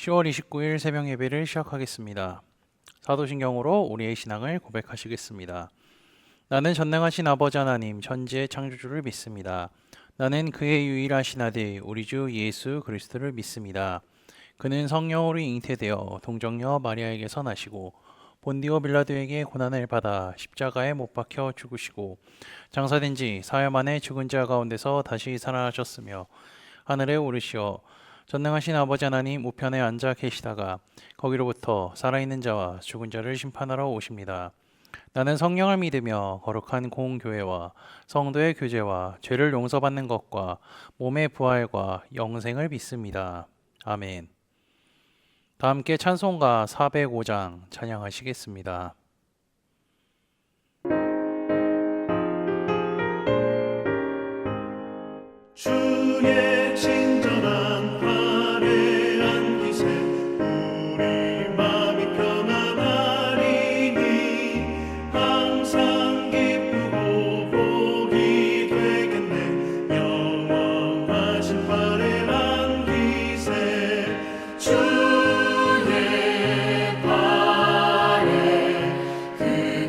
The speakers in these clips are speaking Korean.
10월 29일 새벽 예배를 시작하겠습니다. 사도신경으로 우리의 신앙을 고백하시겠습니다. 나는 전능하신 아버지 하나님 천지의 창조주를 믿습니다. 나는 그의 유일하신 아들 우리 주 예수 그리스도를 믿습니다. 그는 성령으로 잉태되어 동정녀 마리아에게서 나시고 본디오 빌라도에게 고난을 받아 십자가에 못 박혀 죽으시고 장사된 지 사흘 만에 죽은 자 가운데서 다시 살아나셨으며 하늘에 오르시어 전능하신 아버지 하나님 우편에 앉아 계시다가 거기로부터 살아있는 자와 죽은 자를 심판하러 오십니다. 나는 성령을 믿으며 거룩한 공교회와 성도의 교제와 죄를 용서받는 것과 몸의 부활과 영생을 믿습니다. 아멘. 다 함께 찬송가 405장 찬양하시겠습니다. 주의 친절한 팔에 안기세 우리 마음이 편안하리니 항상 기쁘고 복이 되겠네. 영원하신 팔에 안기세 주의 팔에 그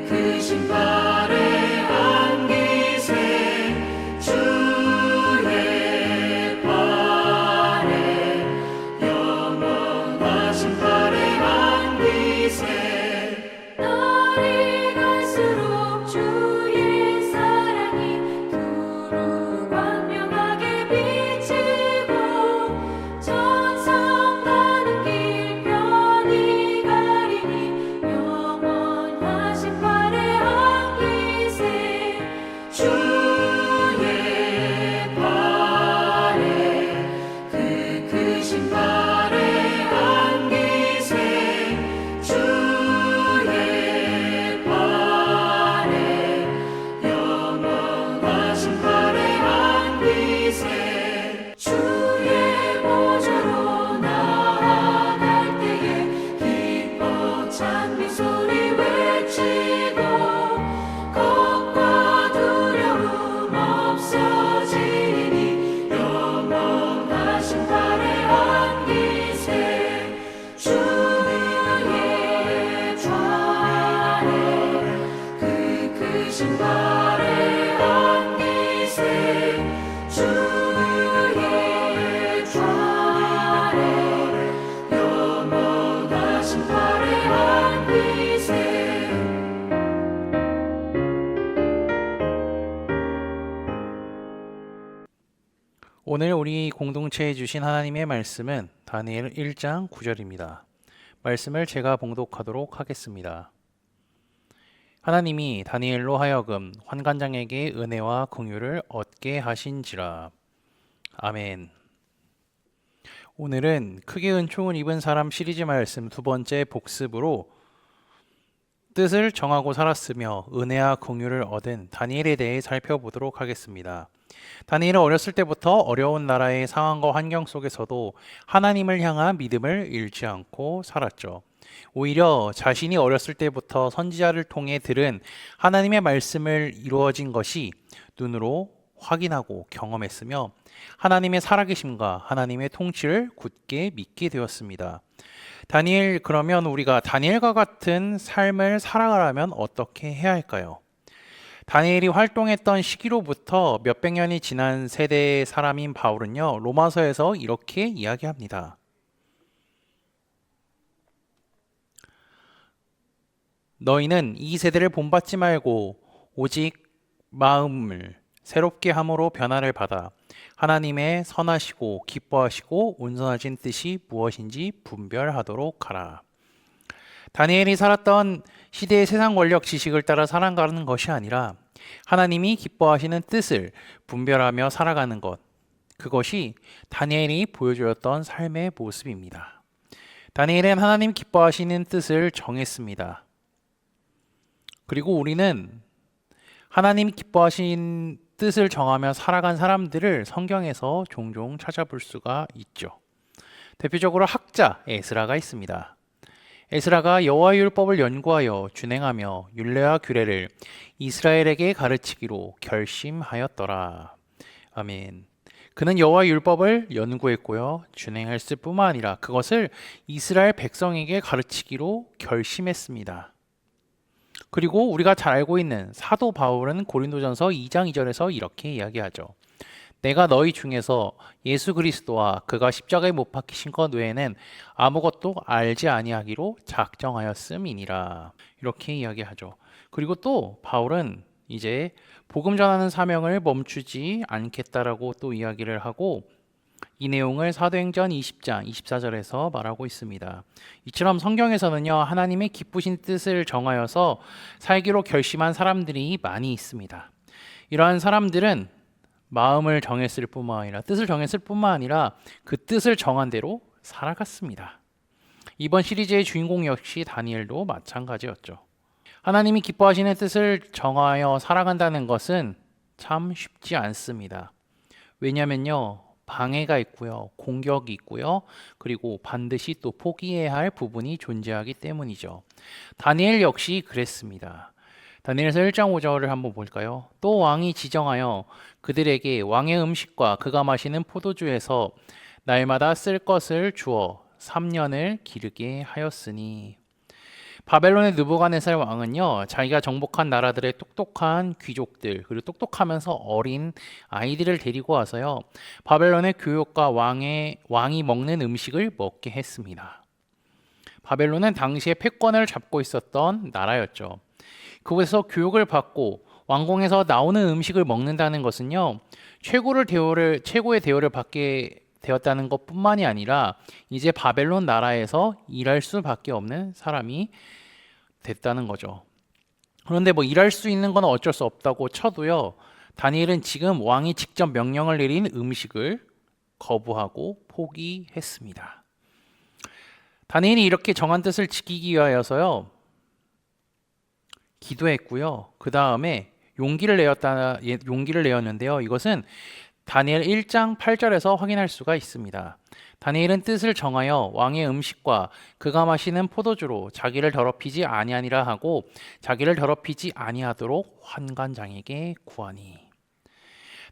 크신 팔에 안기세 날이 갈수록 주의 사랑이 두루 광명하게 비치고 천성 가는 길 편히 가리니 영원하신 팔에 안기세 주의 팔에 그 크신 팔에 안기세 주의 팔에 영원하신 팔에 안기세 주의 보좌로 나아갈 때에 기뻐 찬미 소리 외치고 겁과 두려움 없어지니 영원하신 팔에 안기세 주의 좌에 그 크신 팔에 안기세 주의 좌에 영원하신 팔에 안기세 오늘 우리 공동체에 주신 하나님의 말씀은 다니엘 1장 9절입니다. 말씀을 제가 봉독하도록 하겠습니다. 하나님이 다니엘로 하여금 환관장에게 은혜와 긍휼을 얻게 하신지라. 아멘. 오늘은 크게 은총을 입은 사람 시리즈 말씀 두 번째 복습으로 뜻을 정하고 살았으며 은혜와 긍휼을 얻은 다니엘에 대해 살펴보도록 하겠습니다. 다니엘은 어렸을 때부터 어려운 나라의 상황과 환경 속에서도 하나님을 향한 믿음을 잃지 않고 살았죠. 오히려 자신이 어렸을 때부터 선지자를 통해 들은 하나님의 말씀을 이루어진 것이 눈으로 확인하고 경험했으며 하나님의 살아계심과 하나님의 통치를 굳게 믿게 되었습니다. 다니엘, 그러면 우리가 다니엘과 같은 삶을 살아가려면 어떻게 해야 할까요? 다니엘이 활동했던 시기로부터 몇백 년이 지난 세대의 사람인 바울은요, 로마서에서 이렇게 이야기합니다. 너희는 이 세대를 본받지 말고 오직 마음을 새롭게 함으로 변화를 받아 하나님의 선하시고 기뻐하시고 온전하신 뜻이 무엇인지 분별하도록 하라. 다니엘이 살았던 시대의 세상 권력 지식을 따라 살아가는 것이 아니라 하나님이 기뻐하시는 뜻을 분별하며 살아가는 것, 그것이 다니엘이 보여주었던 삶의 모습입니다. 다니엘은 하나님 기뻐하시는 뜻을 정했습니다. 그리고 우리는 하나님 기뻐하신 뜻을 정하며 살아간 사람들을 성경에서 종종 찾아볼 수가 있죠. 대표적으로 학자 에스라가 있습니다. 에스라가 여호와의 율법을 연구하여 준행하며 율례와 규례를 이스라엘에게 가르치기로 결심하였더라. 아멘. 그는 여호와의 율법을 연구했고요. 준행했을 뿐만 아니라 그것을 이스라엘 백성에게 가르치기로 결심했습니다. 그리고 우리가 잘 알고 있는 사도 바울은 고린도전서 2장 2절에서 이렇게 이야기하죠. 내가 너희 중에서 예수 그리스도와 그가 십자가에 못 박히신 것 외에는 아무것도 알지 아니하기로 작정하였음이니라. 이렇게 이야기하죠. 그리고 또 바울은 이제 복음 전하는 사명을 멈추지 않겠다라고 또 이야기를 하고 이 내용을 사도행전 20장 24절에서 말하고 있습니다. 이처럼 성경에서는요, 하나님의 기쁘신 뜻을 정하여서 살기로 결심한 사람들이 많이 있습니다. 이러한 사람들은 마음을 정했을 뿐만 아니라 뜻을 정했을 뿐만 아니라 그 뜻을 정한 대로 살아갔습니다. 이번 시리즈의 주인공 역시 다니엘도 마찬가지였죠. 하나님이 기뻐하시는 뜻을 정하여 살아간다는 것은 참 쉽지 않습니다. 왜냐면요, 방해가 있고요, 공격이 있고요, 그리고 반드시 또 포기해야 할 부분이 존재하기 때문이죠. 다니엘 역시 그랬습니다. 다니엘서 1장 5절을 한번 볼까요? 또 왕이 지정하여 그들에게 왕의 음식과 그가 마시는 포도주에서 날마다 쓸 것을 주어 3년을 기르게 하였으니. 바벨론의 느부갓네살 왕은요, 자기가 정복한 나라들의 똑똑한 귀족들, 그리고 똑똑하면서 어린 아이들을 데리고 와서요, 바벨론의 교육과 왕이 먹는 음식을 먹게 했습니다. 바벨론은 당시에 패권을 잡고 있었던 나라였죠. 그곳에서 교육을 받고 왕궁에서 나오는 음식을 먹는다는 것은요, 최고의 대우를 받게 되었다는 것뿐만이 아니라 이제 바벨론 나라에서 일할 수밖에 없는 사람이 됐다는 거죠. 그런데 뭐 일할 수 있는 건 어쩔 수 없다고 쳐도요, 다니엘은 지금 왕이 직접 명령을 내린 음식을 거부하고 포기했습니다. 다니엘이 이렇게 정한 뜻을 지키기 위하여서요, 기도했고요. 그 다음에 용기를 내었는데요. 이것은 다니엘 1장 8절에서 확인할 수가 있습니다. 다니엘은 뜻을 정하여 왕의 음식과 그가 마시는 포도주로 자기를 더럽히지 아니하니라 하고 자기를 더럽히지 아니하도록 환관장에게 구하니.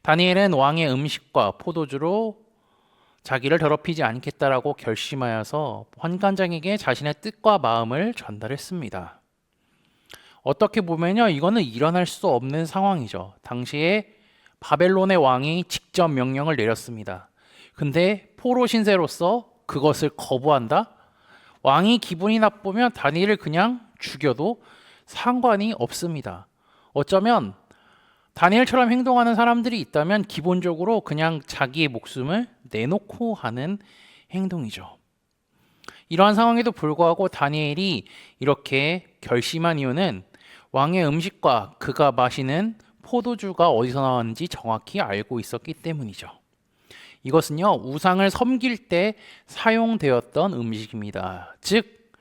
다니엘은 왕의 음식과 포도주로 자기를 더럽히지 않겠다라고 결심하여서 환관장에게 자신의 뜻과 마음을 전달했습니다. 어떻게 보면요, 이거는 일어날 수 없는 상황이죠. 당시에 바벨론의 왕이 직접 명령을 내렸습니다. 근데 포로 신세로서 그것을 거부한다? 왕이 기분이 나쁘면 다니엘을 그냥 죽여도 상관이 없습니다. 어쩌면 다니엘처럼 행동하는 사람들이 있다면 기본적으로 그냥 자기의 목숨을 내놓고 하는 행동이죠. 이러한 상황에도 불구하고 다니엘이 이렇게 결심한 이유는 왕의 음식과 그가 마시는 포도주가 어디서 나왔는지 정확히 알고 있었기 때문이죠. 이것은요, 우상을 섬길 때 사용되었던 음식입니다. 즉,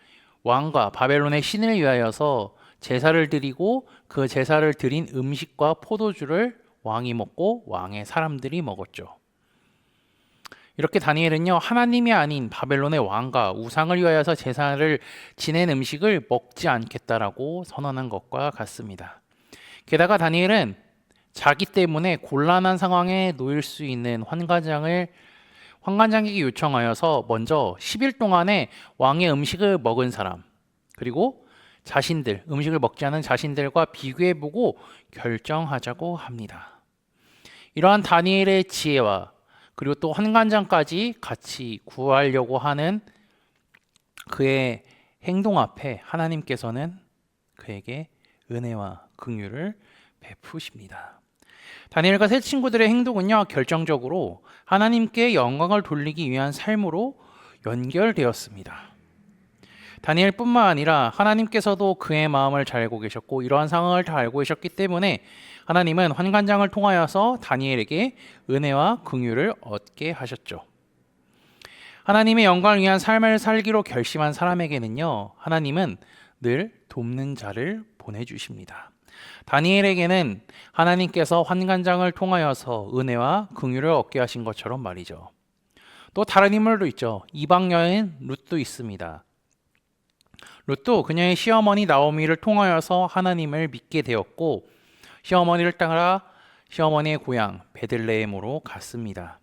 왕과 바벨론의 신을 위하여서 제사를 드리고 그 제사를 드린 음식과 포도주를 왕이 먹고 왕의 사람들이 먹었죠. 이렇게 다니엘은요, 하나님이 아닌 바벨론의 왕과 우상을 위하여서 제사를 지낸 음식을 먹지 않겠다라고 선언한 것과 같습니다. 게다가 다니엘은 자기 때문에 곤란한 상황에 놓일 수 있는 환관장에게 요청하여서 먼저 10일 동안에 왕의 음식을 먹은 사람, 그리고 음식을 먹지 않은 자신들과 비교해보고 결정하자고 합니다. 이러한 다니엘의 지혜와 그리고 또 환관장까지 같이 구하려고 하는 그의 행동 앞에 하나님께서는 그에게 은혜와 긍휼을 베푸십니다. 다니엘과 세 친구들의 행동은요, 결정적으로 하나님께 영광을 돌리기 위한 삶으로 연결되었습니다. 다니엘뿐만 아니라 하나님께서도 그의 마음을 잘 알고 계셨고 이러한 상황을 다 알고 계셨기 때문에 하나님은 환관장을 통하여서 다니엘에게 은혜와 긍휼을 얻게 하셨죠. 하나님의 영광을 위한 삶을 살기로 결심한 사람에게는요, 하나님은 늘 돕는 자를 보내주십니다. 다니엘에게는 하나님께서 환관장을 통하여서 은혜와 긍휼을 얻게 하신 것처럼 말이죠. 또 다른 인물도 있죠. 이방 여인 룻도 있습니다. 룻도 그녀의 시어머니 나오미를 통하여서 하나님을 믿게 되었고 시어머니를 따라 시어머니의 고향 베들레헴으로 갔습니다.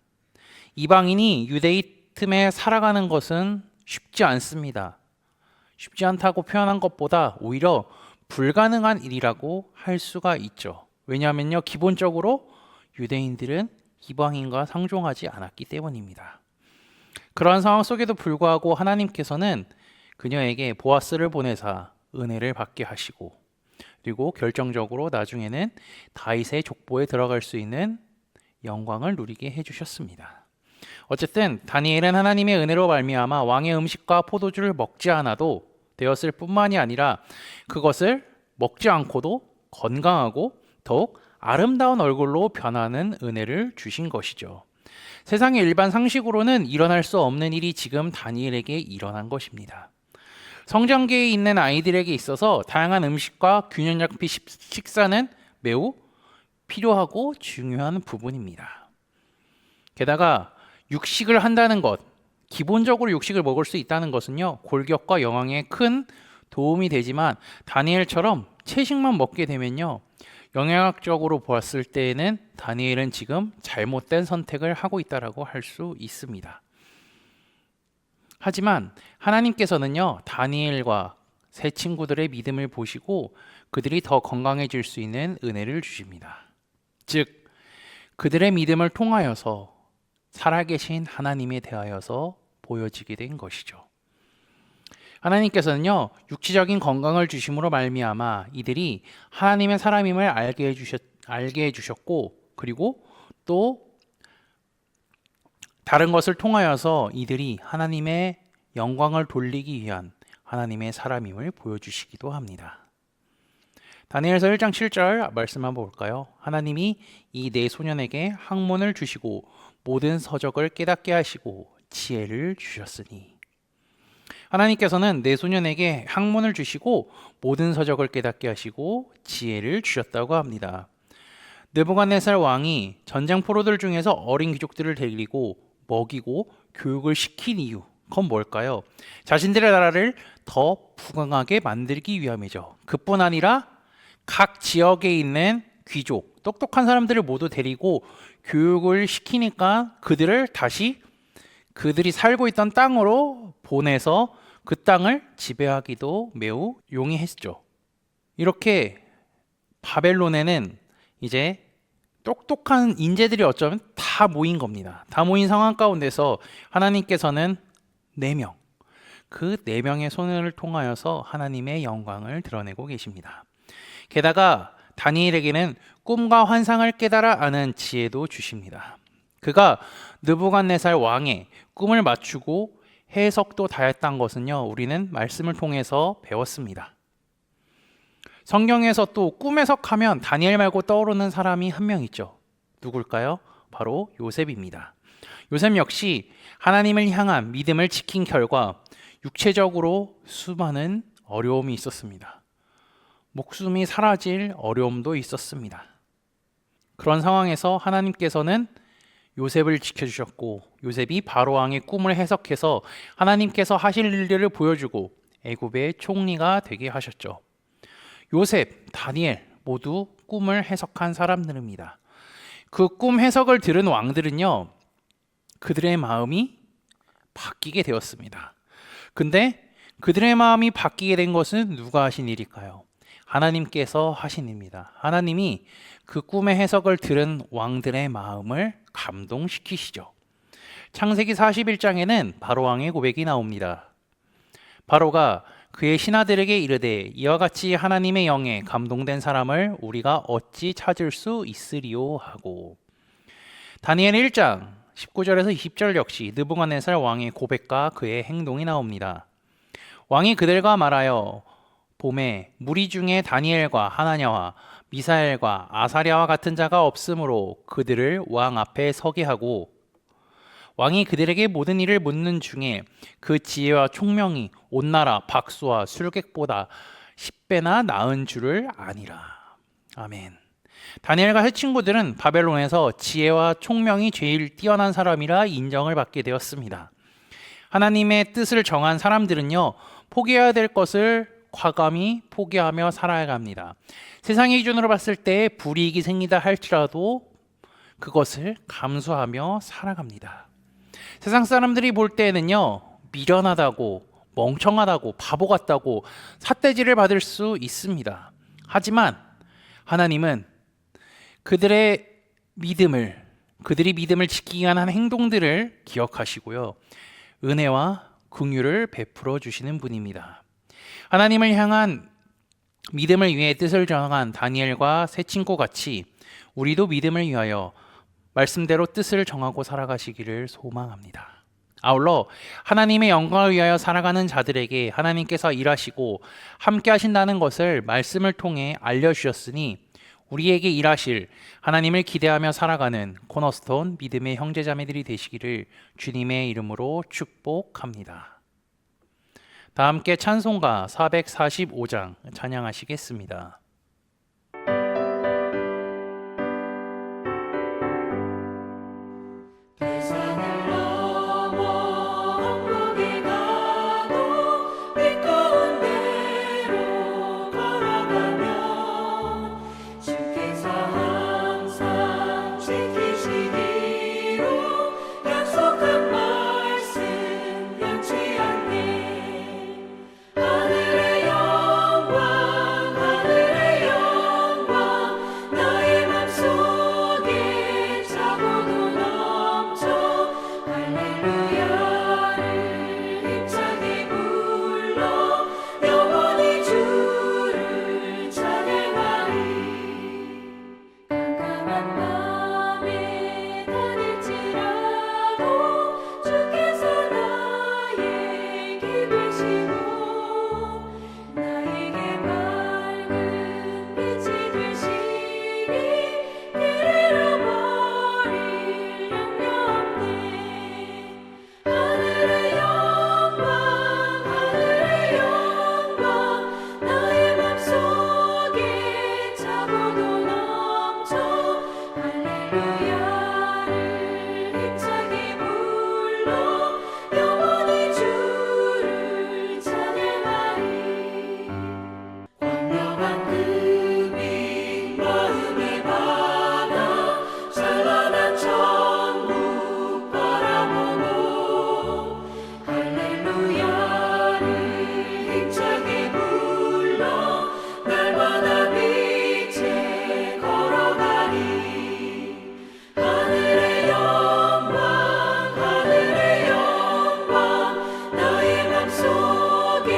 이방인이 유대인 틈에 살아가는 것은 쉽지 않습니다. 쉽지 않다고 표현한 것보다 오히려 불가능한 일이라고 할 수가 있죠. 왜냐하면요, 기본적으로 유대인들은 이방인과 상종하지 않았기 때문입니다. 그러한 상황 속에도 불구하고 하나님께서는 그녀에게 보아스를 보내사 은혜를 받게 하시고, 그리고 결정적으로 나중에는 다윗의 족보에 들어갈 수 있는 영광을 누리게 해주셨습니다. 어쨌든 다니엘은 하나님의 은혜로 말미암아 왕의 음식과 포도주를 먹지 않아도 되었을 뿐만이 아니라 그것을 먹지 않고도 건강하고 더욱 아름다운 얼굴로 변하는 은혜를 주신 것이죠. 세상의 일반 상식으로는 일어날 수 없는 일이 지금 다니엘에게 일어난 것입니다. 성장기에 있는 아이들에게 있어서 다양한 음식과 균형 잡힌 식사는 매우 필요하고 중요한 부분입니다. 게다가 육식을 한다는 것, 기본적으로 육식을 먹을 수 있다는 것은요, 골격과 영양에 큰 도움이 되지만 다니엘처럼 채식만 먹게 되면요, 영양학적으로 보았을 때에는 다니엘은 지금 잘못된 선택을 하고 있다라고 할 수 있습니다. 하지만 하나님께서는요, 다니엘과 세 친구들의 믿음을 보시고 그들이 더 건강해질 수 있는 은혜를 주십니다. 즉, 그들의 믿음을 통하여서 살아계신 하나님에 대하여서 보여지게 된 것이죠. 하나님께서는요, 육체적인 건강을 주심으로 말미암아 이들이 하나님의 사람임을 알게 해주셨고, 그리고 또 다른 것을 통하여서 이들이 하나님의 영광을 돌리기 위한 하나님의 사람임을 보여주시기도 합니다. 다니엘서 1장 7절 말씀 한번 볼까요? 하나님이 이 네 소년에게 학문을 주시고 모든 서적을 깨닫게 하시고 지혜를 주셨으니, 하나님께서는 네 소년에게 학문을 주시고 모든 서적을 깨닫게 하시고 지혜를 주셨다고 합니다. 느부갓네살 왕이 전쟁 포로들 중에서 어린 귀족들을 데리고 먹이고 교육을 시킨 이유, 그건 뭘까요? 자신들의 나라를 더 부강하게 만들기 위함이죠. 그뿐 아니라 각 지역에 있는 귀족, 똑똑한 사람들을 모두 데리고 교육을 시키니까 그들을 다시 그들이 살고 있던 땅으로 보내서 그 땅을 지배하기도 매우 용이했죠. 이렇게 바벨론에는 이제 똑똑한 인재들이 어쩌면 다 모인 겁니다. 다 모인 상황 가운데서 하나님께서는 4명, 그 4명의 손을 통하여서 하나님의 영광을 드러내고 계십니다. 게다가 다니엘에게는 꿈과 환상을 깨달아 아는 지혜도 주십니다. 그가 느부갓네살 왕의 꿈을 맞추고 해석도 다 했던 것은요, 우리는 말씀을 통해서 배웠습니다. 성경에서 또 꿈 해석하면 다니엘 말고 떠오르는 사람이 한 명 있죠. 누굴까요? 바로 요셉입니다. 요셉 역시 하나님을 향한 믿음을 지킨 결과 육체적으로 수많은 어려움이 있었습니다. 목숨이 사라질 어려움도 있었습니다. 그런 상황에서 하나님께서는 요셉을 지켜주셨고, 요셉이 바로 왕의 꿈을 해석해서 하나님께서 하실 일들을 보여주고 애굽의 총리가 되게 하셨죠. 요셉, 다니엘 모두 꿈을 해석한 사람들입니다. 그 꿈 해석을 들은 왕들은요, 그들의 마음이 바뀌게 되었습니다. 근데 그들의 마음이 바뀌게 된 것은 누가 하신 일일까요? 하나님께서 하신 일입니다. 하나님이 그 꿈의 해석을 들은 왕들의 마음을 감동시키시죠. 창세기 41장에는 바로 왕의 고백이 나옵니다. 바로가 그의 신하들에게 이르되 이와 같이 하나님의 영에 감동된 사람을 우리가 어찌 찾을 수 있으리요 하고, 다니엘 1장 19절에서 20절 역시 느부갓네살 왕의 고백과 그의 행동이 나옵니다. 왕이 그들과 말하여 봄에 무리 중에 다니엘과 하나냐와 미사엘과 아사랴와 같은 자가 없으므로 그들을 왕 앞에 서게 하고, 왕이 그들에게 모든 일을 묻는 중에 그 지혜와 총명이 온 나라 박수와 술객보다 10배나 나은 줄을 아니라. 아멘. 다니엘과 세 친구들은 바벨론에서 지혜와 총명이 제일 뛰어난 사람이라 인정을 받게 되었습니다. 하나님의 뜻을 정한 사람들은요, 포기해야 될 것을 과감히 포기하며 살아야 합니다. 세상의 기준으로 봤을 때 불이익이 생기다 할지라도 그것을 감수하며 살아갑니다. 세상 사람들이 볼 때에는요, 미련하다고, 멍청하다고, 바보 같다고 삿대질을 받을 수 있습니다. 하지만 하나님은 그들의 그들이 믿음을 지키기 위한 행동들을 기억하시고요, 은혜와 긍휼을 베풀어 주시는 분입니다. 하나님을 향한 믿음을 위해 뜻을 정한 다니엘과 세 친구 같이 우리도 믿음을 위하여 말씀대로 뜻을 정하고 살아가시기를 소망합니다. 아울러 하나님의 영광을 위하여 살아가는 자들에게 하나님께서 일하시고 함께 하신다는 것을 말씀을 통해 알려주셨으니 우리에게 일하실 하나님을 기대하며 살아가는 코너스톤 믿음의 형제자매들이 되시기를 주님의 이름으로 축복합니다. 다 함께 찬송가 445장 찬양하시겠습니다. 세상을 넘어 한국에 가도 빛 가운데로 걸어가면 주께서 항상 지키시기로 약속한 말씀 변치 않네. 하늘의 영광 나의 맘속에 차고도 넘쳐 할렐루야를 힘차게 불러 영원히 주를 찬양하리. 깜깜한 밤에 다닐지라도 주께서 나의 길 되시고 나에게 맑은 빛이 되시니 길 잃어버릴 염려 없네. 하늘의 영광 나의 맘속에 차고도 넘쳐 할렐루야를 힘차게 불러 영원히 주를 찬양하리. 광명한 그빛 마음의 바다 찬란한 천국 바라보고 할렐루야를 힘차게 불러 날마다 빛에 걸어가리. 하늘의 영광 나의 맘속에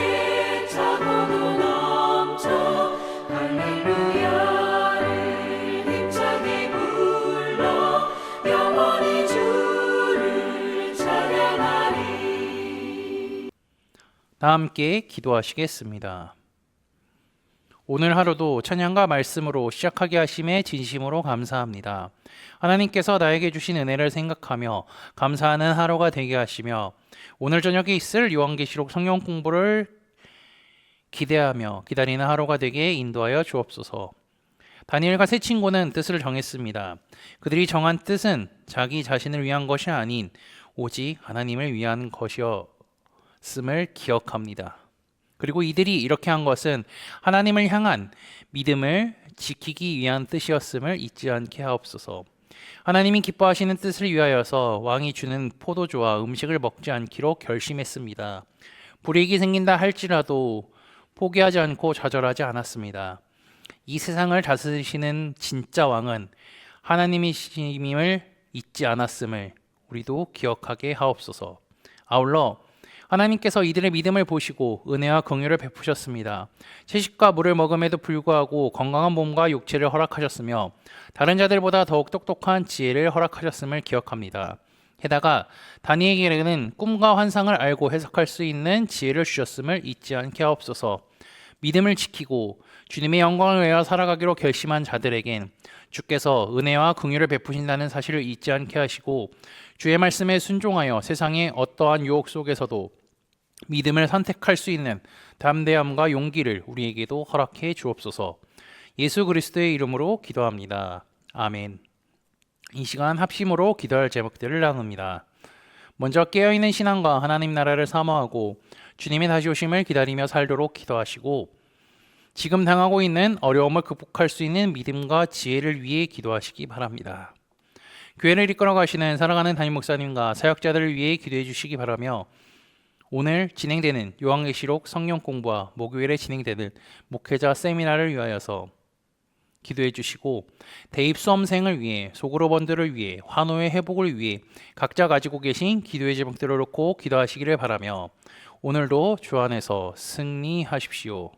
차고도 넘쳐 할렐루야를 힘차게 불러 영원히 주를 찬양하리. 다 함께 기도하시겠습니다. 오늘 하루도 찬양과 말씀으로 시작하게 하심에 진심으로 감사합니다. 하나님께서 나에게 주신 은혜를 생각하며 감사하는 하루가 되게 하시며 오늘 저녁에 있을 요한계시록 성경 공부를 기대하며 기다리는 하루가 되게 인도하여 주옵소서. 다니엘과 세 친구는 뜻을 정했습니다. 그들이 정한 뜻은 자기 자신을 위한 것이 아닌 오직 하나님을 위한 것이었음을 기억합니다. 그리고 이들이 이렇게 한 것은 하나님을 향한 믿음을 지키기 위한 뜻이었음을 잊지 않게 하옵소서. 하나님이 기뻐하시는 뜻을 위하여서 왕이 주는 포도주와 음식을 먹지 않기로 결심했습니다. 불이익이 생긴다 할지라도 포기하지 않고 좌절하지 않았습니다. 이 세상을 다스리시는 진짜 왕은 하나님이심을 잊지 않았음을 우리도 기억하게 하옵소서. 아울러 하나님께서 이들의 믿음을 보시고 은혜와 긍휼을 베푸셨습니다. 채식과 물을 먹음에도 불구하고 건강한 몸과 육체를 허락하셨으며 다른 자들보다 더욱 똑똑한 지혜를 허락하셨음을 기억합니다. 게다가 다니엘에게는 꿈과 환상을 알고 해석할 수 있는 지혜를 주셨음을 잊지 않게 하옵소서. 믿음을 지키고 주님의 영광을 위하여 살아가기로 결심한 자들에겐 주께서 은혜와 긍휼을 베푸신다는 사실을 잊지 않게 하시고 주의 말씀에 순종하여 세상의 어떠한 유혹 속에서도 믿음을 선택할 수 있는 담대함과 용기를 우리에게도 허락해 주옵소서. 예수 그리스도의 이름으로 기도합니다. 아멘. 이 시간 합심으로 기도할 제목들을 나눕니다. 먼저 깨어있는 신앙과 하나님 나라를 사모하고 주님의 다시 오심을 기다리며 살도록 기도하시고 지금 당하고 있는 어려움을 극복할 수 있는 믿음과 지혜를 위해 기도하시기 바랍니다. 교회를 이끌어 가시는 사랑하는 담임 목사님과 사역자들을 위해 기도해 주시기 바라며 오늘 진행되는 요한계시록 성경 공부와 목요일에 진행되는 목회자 세미나를 위하여서 기도해 주시고 대입 수험생을 위해 소그룹원들을 위해 환호의 회복을 위해 각자 가지고 계신 기도의 제목들을 놓고 기도하시기를 바라며 오늘도 주 안에서 승리하십시오.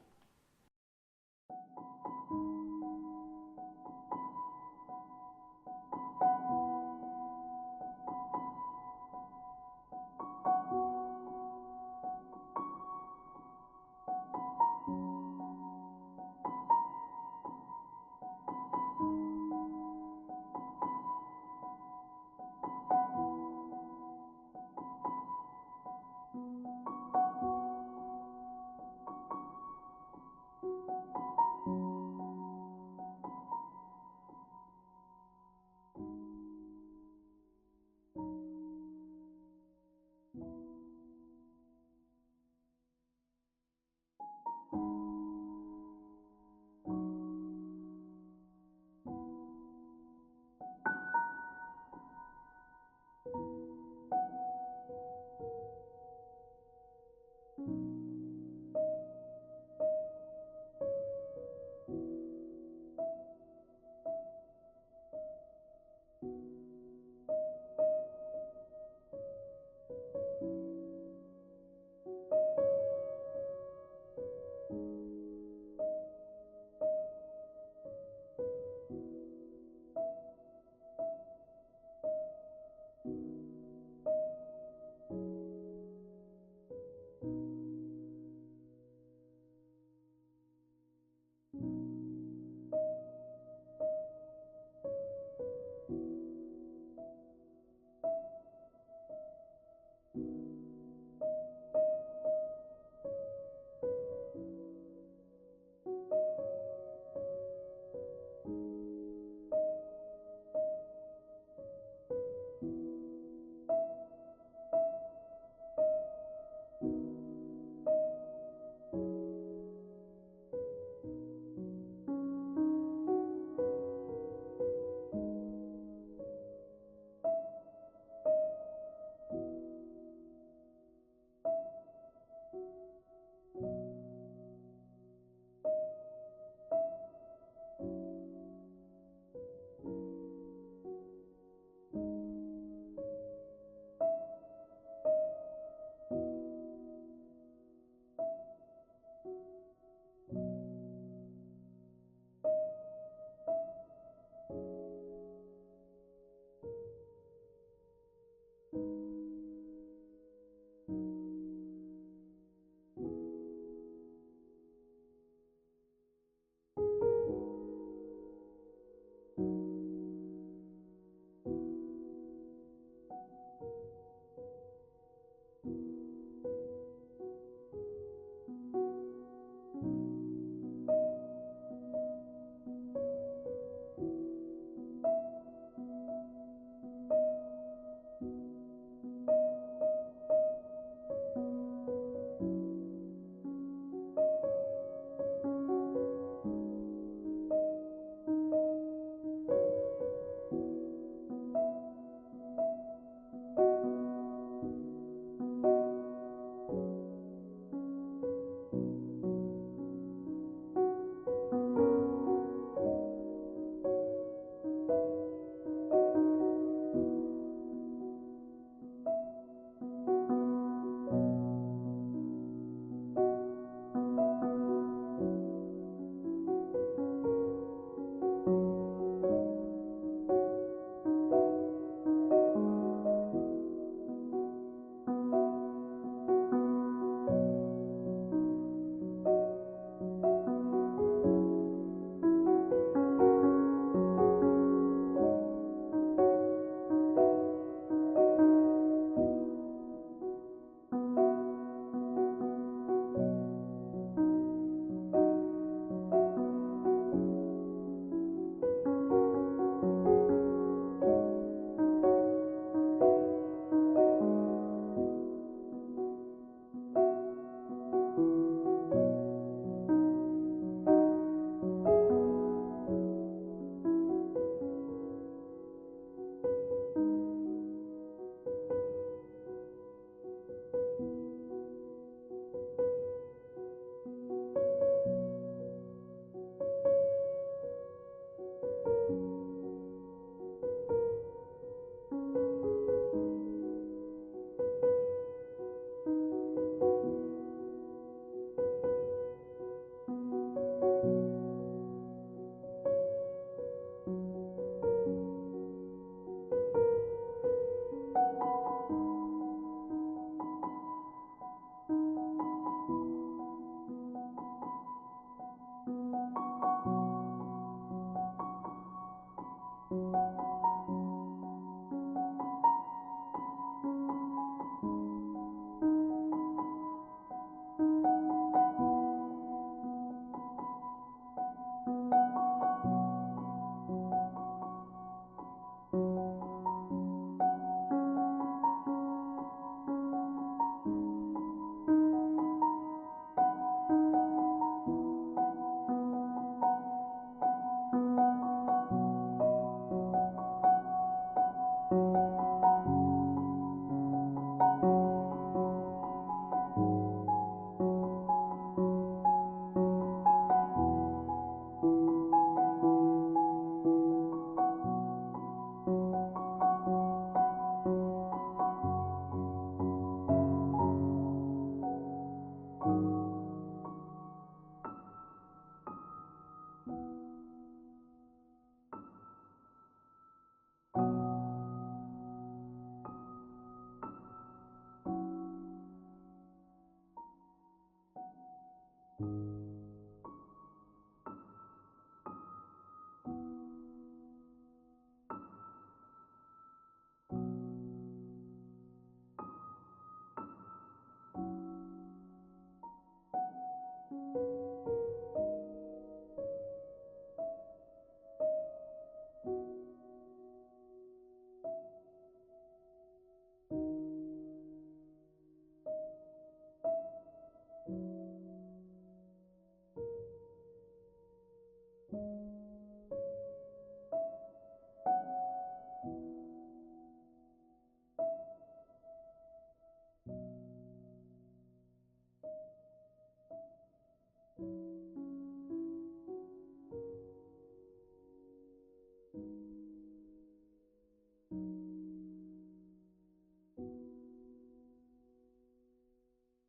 주